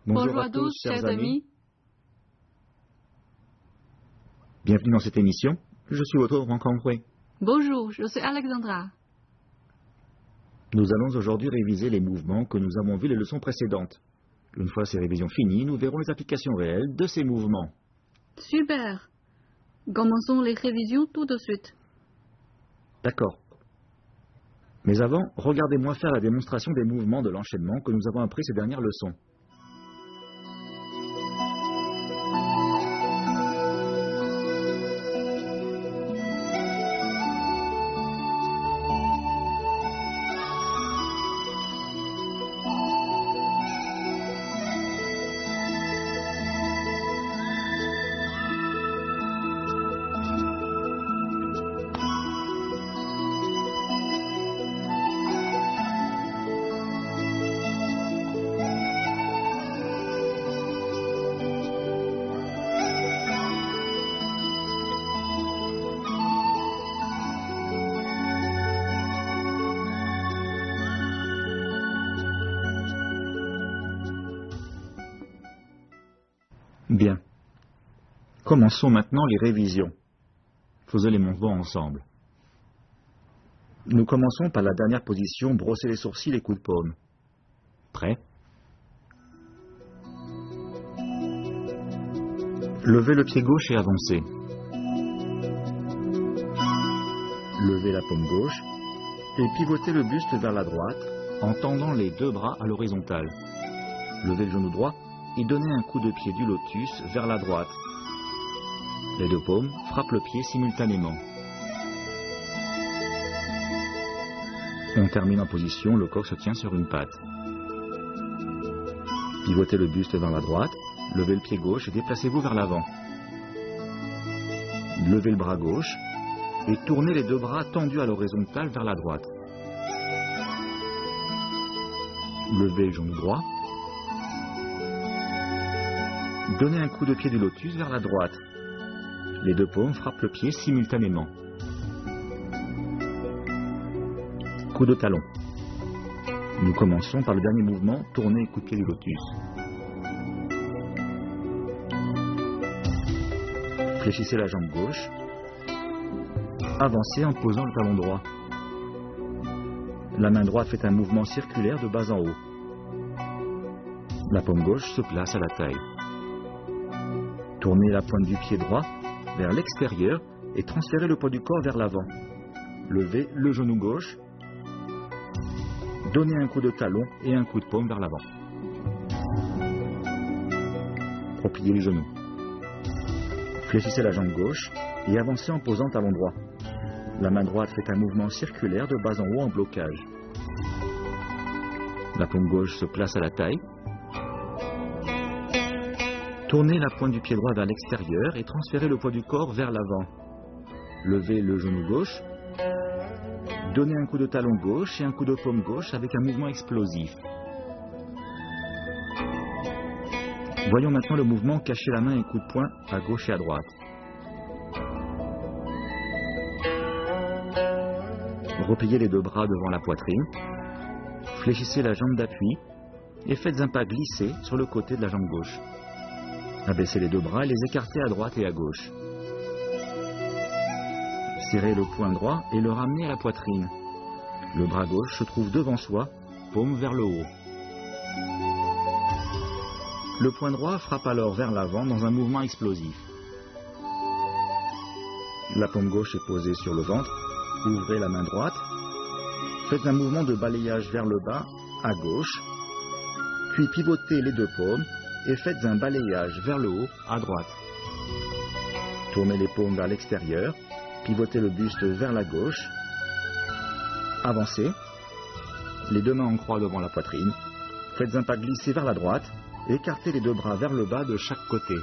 Bonjour à tous, chers amis. Bienvenue dans cette émission. Je suis votre rencontré. Bonjour, je suis Alexandra. Nous allons aujourd'hui réviser les mouvements que nous avons vus les leçons précédentes. Une fois ces révisions finies, nous verrons les applications réelles de ces mouvements. Super. Commençons les révisions tout de suite. D'accord. Mais avant, regardez-moi faire la démonstration des mouvements de l'enchaînement que nous avons appris ces dernières leçons. Bien. Commençons maintenant les révisions. Faisons les mouvements ensemble. Nous commençons par la dernière position, brosser les sourcils et coups de paume. Prêt? Levez le pied gauche et avancez. Levez la paume gauche et pivotez le buste vers la droite en tendant les deux bras à l'horizontale. Levez le genou droit et donnez un coup de pied du lotus vers la droite. Les deux paumes frappent le pied simultanément. On termine en position, le coq se tient sur une patte. Pivotez le buste vers la droite, levez le pied gauche et déplacez-vous vers l'avant. Levez le bras gauche et tournez les deux bras tendus à l'horizontale vers la droite. Levez le genou droit. Donnez un coup de pied du lotus vers la droite. Les deux paumes frappent le pied simultanément. Coup de talon. Nous commençons par le dernier mouvement, tournez et coup de pied du lotus. Fléchissez la jambe gauche. Avancez en posant le talon droit. La main droite fait un mouvement circulaire de bas en haut. La paume gauche se place à la taille. Tournez la pointe du pied droit vers l'extérieur et transférez le poids du corps vers l'avant. Levez le genou gauche. Donnez un coup de talon et un coup de paume vers l'avant. Repliez les genoux. Fléchissez la jambe gauche et avancez en posant talon droit. La main droite fait un mouvement circulaire de bas en haut en blocage. La paume gauche se place à la taille. Tournez la pointe du pied droit vers l'extérieur et transférez le poids du corps vers l'avant. Levez le genou gauche. Donnez un coup de talon gauche et un coup de paume gauche avec un mouvement explosif. Voyons maintenant le mouvement cacher la main et coup de poing à gauche et à droite. Repliez les deux bras devant la poitrine. Fléchissez la jambe d'appui et faites un pas glissé sur le côté de la jambe gauche. Abaissez les deux bras et les écartez à droite et à gauche. Serrez le poing droit et le ramenez à la poitrine. Le bras gauche se trouve devant soi, paume vers le haut. Le poing droit frappe alors vers l'avant dans un mouvement explosif. La paume gauche est posée sur le ventre. Ouvrez la main droite. Faites un mouvement de balayage vers le bas, à gauche. Puis pivotez les deux paumes et faites un balayage vers le haut, à droite. Tournez les paumes vers l'extérieur, pivotez le buste vers la gauche, avancez, les deux mains en croix devant la poitrine, faites un pas glissé vers la droite, écartez les deux bras vers le bas de chaque côté.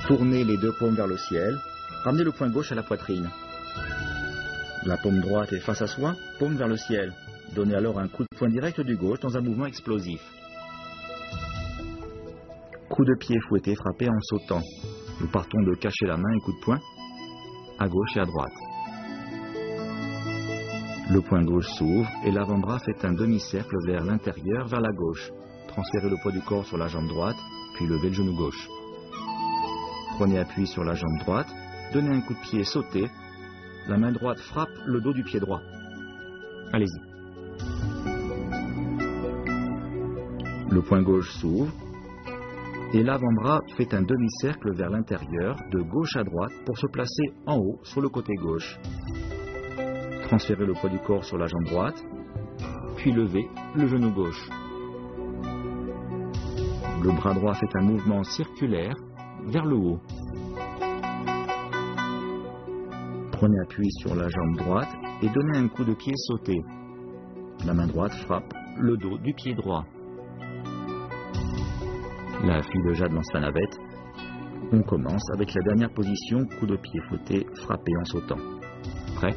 Tournez les deux paumes vers le ciel, ramenez le poing gauche à la poitrine. La paume droite est face à soi, paume vers le ciel. Donnez alors un coup de poing direct du gauche dans un mouvement explosif. Coup de pied fouetté frappé en sautant. Nous partons de cacher la main et coup de poing à gauche et à droite. Le poing gauche s'ouvre et l'avant-bras fait un demi-cercle vers l'intérieur, vers la gauche. Transférez le poids du corps sur la jambe droite, puis levez le genou gauche. Prenez appui sur la jambe droite, donnez un coup de pied, sautez. La main droite frappe le dos du pied droit. Allez-y. Le poing gauche s'ouvre et l'avant-bras fait un demi-cercle vers l'intérieur, de gauche à droite, pour se placer en haut sur le côté gauche. Transférez le poids du corps sur la jambe droite, puis levez le genou gauche. Le bras droit fait un mouvement circulaire vers le haut. Prenez appui sur la jambe droite et donnez un coup de pied sauté. La main droite frappe le dos du pied droit. La fille de Jade lance la navette. On commence avec la dernière position, coup de pied fauté, frappé en sautant. Prêt?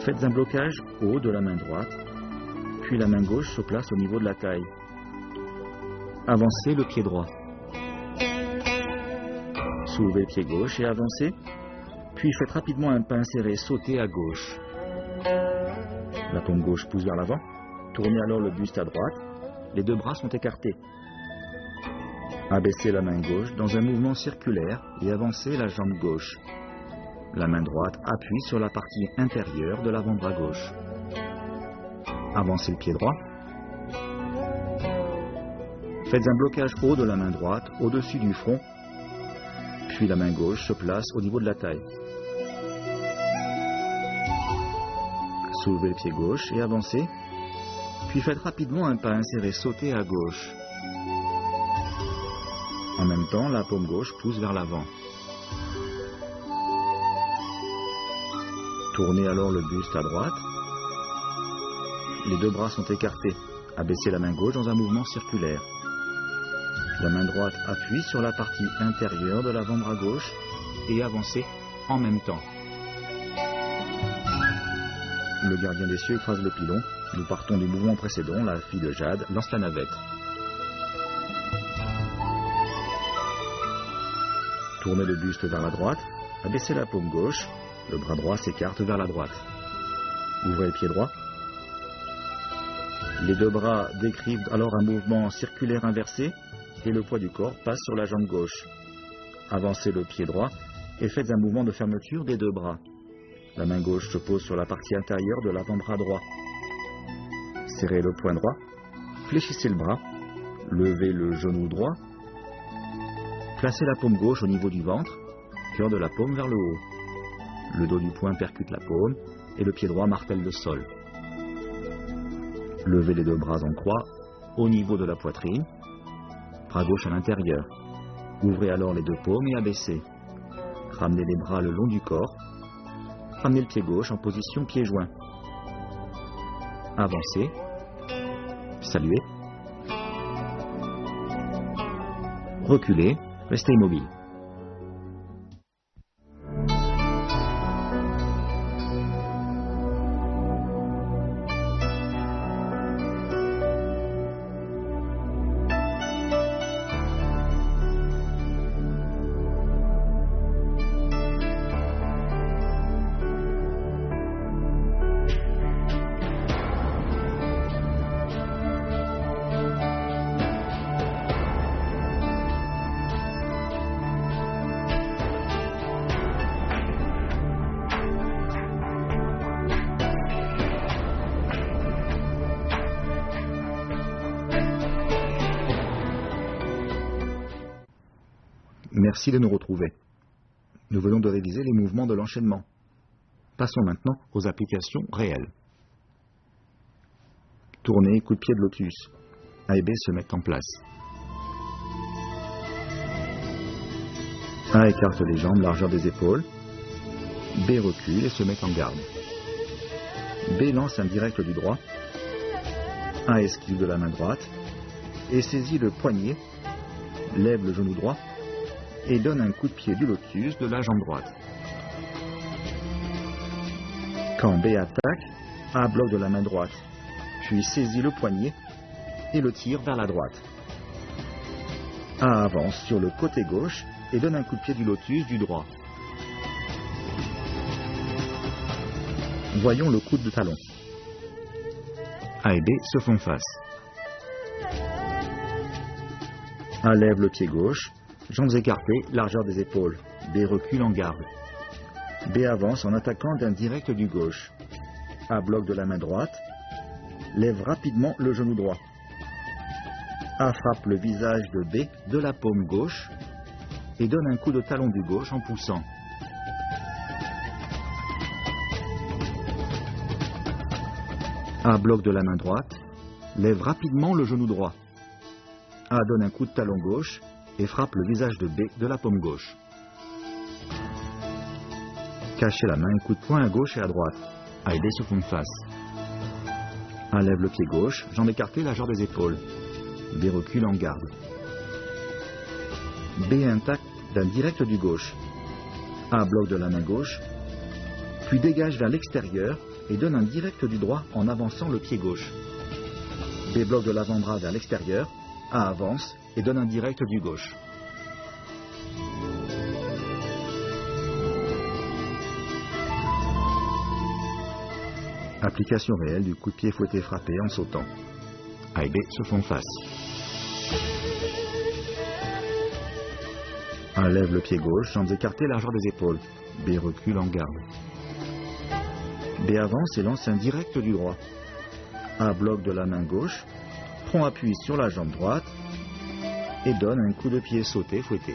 Faites un blocage haut de la main droite, puis la main gauche se place au niveau de la taille. Avancez le pied droit. Soulevez le pied gauche et avancez, puis faites rapidement un pas inséré, sautez à gauche. La paume gauche pousse vers l'avant, tournez alors le buste à droite, les deux bras sont écartés. Abaissez la main gauche dans un mouvement circulaire et avancez la jambe gauche. La main droite appuie sur la partie intérieure de l'avant-bras gauche. Avancez le pied droit. Faites un blocage haut de la main droite au-dessus du front, puis la main gauche se place au niveau de la taille. Soulevez le pied gauche et avancez, puis faites rapidement un pas inséré, sautez à gauche. En même temps, la paume gauche pousse vers l'avant. Tournez alors le buste à droite. Les deux bras sont écartés. Abaissez la main gauche dans un mouvement circulaire. La main droite appuie sur la partie intérieure de l'avant-bras gauche et avancez en même temps. Le gardien des cieux écrase le pilon. Nous partons du mouvement précédent. La fille de Jade lance la navette. Tournez le buste vers la droite. Abaissez la paume gauche. Le bras droit s'écarte vers la droite. Ouvrez le pied droit. Les deux bras décrivent alors un mouvement circulaire inversé et le poids du corps passe sur la jambe gauche. Avancez le pied droit et faites un mouvement de fermeture des deux bras. La main gauche se pose sur la partie intérieure de l'avant-bras droit. Serrez le poing droit, fléchissez le bras, levez le genou droit, placez la paume gauche au niveau du ventre, cœur de la paume vers le haut. Le dos du poing percute la paume et le pied droit martèle le sol. Levez les deux bras en croix au niveau de la poitrine, bras gauche à l'intérieur. Ouvrez alors les deux paumes et abaissez. Ramenez les bras le long du corps. Ramenez le pied gauche en position pied joint. Avancez. Saluez. Reculez. Restez immobile. Merci de nous retrouver. Nous venons de réviser les mouvements de l'enchaînement. Passons maintenant aux applications réelles. Tournez, coup de pied de lotus. A et B se mettent en place. A écarte les jambes, largeur des épaules. B recule et se met en garde. B lance un direct du droit. A esquive de la main droite et saisit le poignet, lève le genou droit et donne un coup de pied du lotus de la jambe droite. Quand B attaque, A bloque de la main droite, puis saisit le poignet et le tire vers la droite. A avance sur le côté gauche et donne un coup de pied du lotus du droit. Voyons le coup de talon. A et B se font face. A lève le pied gauche, jambes écartées, largeur des épaules. B recule en garde. B avance en attaquant d'un direct du gauche. A bloque de la main droite, lève rapidement le genou droit. A frappe le visage de B de la paume gauche et donne un coup de talon du gauche en poussant. A bloque de la main droite, lève rapidement le genou droit. A donne un coup de talon gauche et frappe le visage de B de la paume gauche. Cachez la main, un coup de poing à gauche et à droite. A et B se font face. A lève le pied gauche, jambes écartées, largeur des épaules. B recule en garde. B intact d'un direct du gauche. A bloque de la main gauche, puis dégage vers l'extérieur et donne un direct du droit en avançant le pied gauche. B bloque de l'avant-bras vers l'extérieur, A avance et donne un direct du gauche. Application réelle du coup de pied fouetté frappé en sautant. A et B se font face. A lève le pied gauche, jambes écartées, largeur des épaules. B recule en garde. B avance et lance un direct du droit. A bloque de la main gauche, prend appui sur la jambe droite et donne un coup de pied sauté fouetté.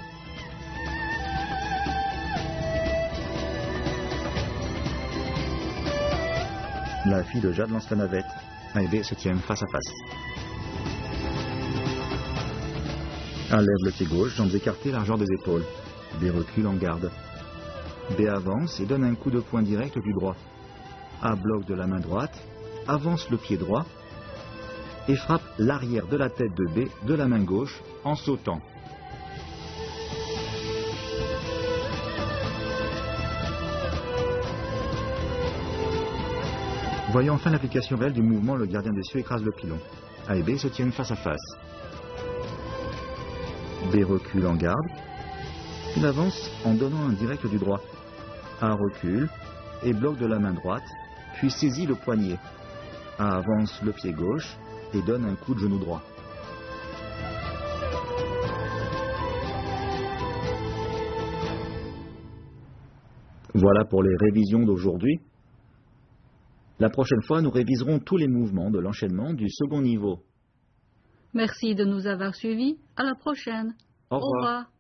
La fille de Jade lance la navette. A et B se tiennent face à face. A lève le pied gauche, jambes écartées, largeur des épaules. B recule en garde. B avance et donne un coup de poing direct du droit. A bloque de la main droite, avance le pied droit et frappe l'arrière de la tête de B de la main gauche en sautant. Voyons enfin l'application réelle du mouvement, le gardien des cieux écrase le pilon. A et B se tiennent face à face. B recule en garde. Il avance en donnant un direct du droit. A recule et bloque de la main droite, puis saisit le poignet. A avance le pied gauche et donne un coup de genou droit. Voilà pour les révisions d'aujourd'hui. La prochaine fois, nous réviserons tous les mouvements de l'enchaînement du second niveau. Merci de nous avoir suivis. À la prochaine. Au revoir. Au revoir.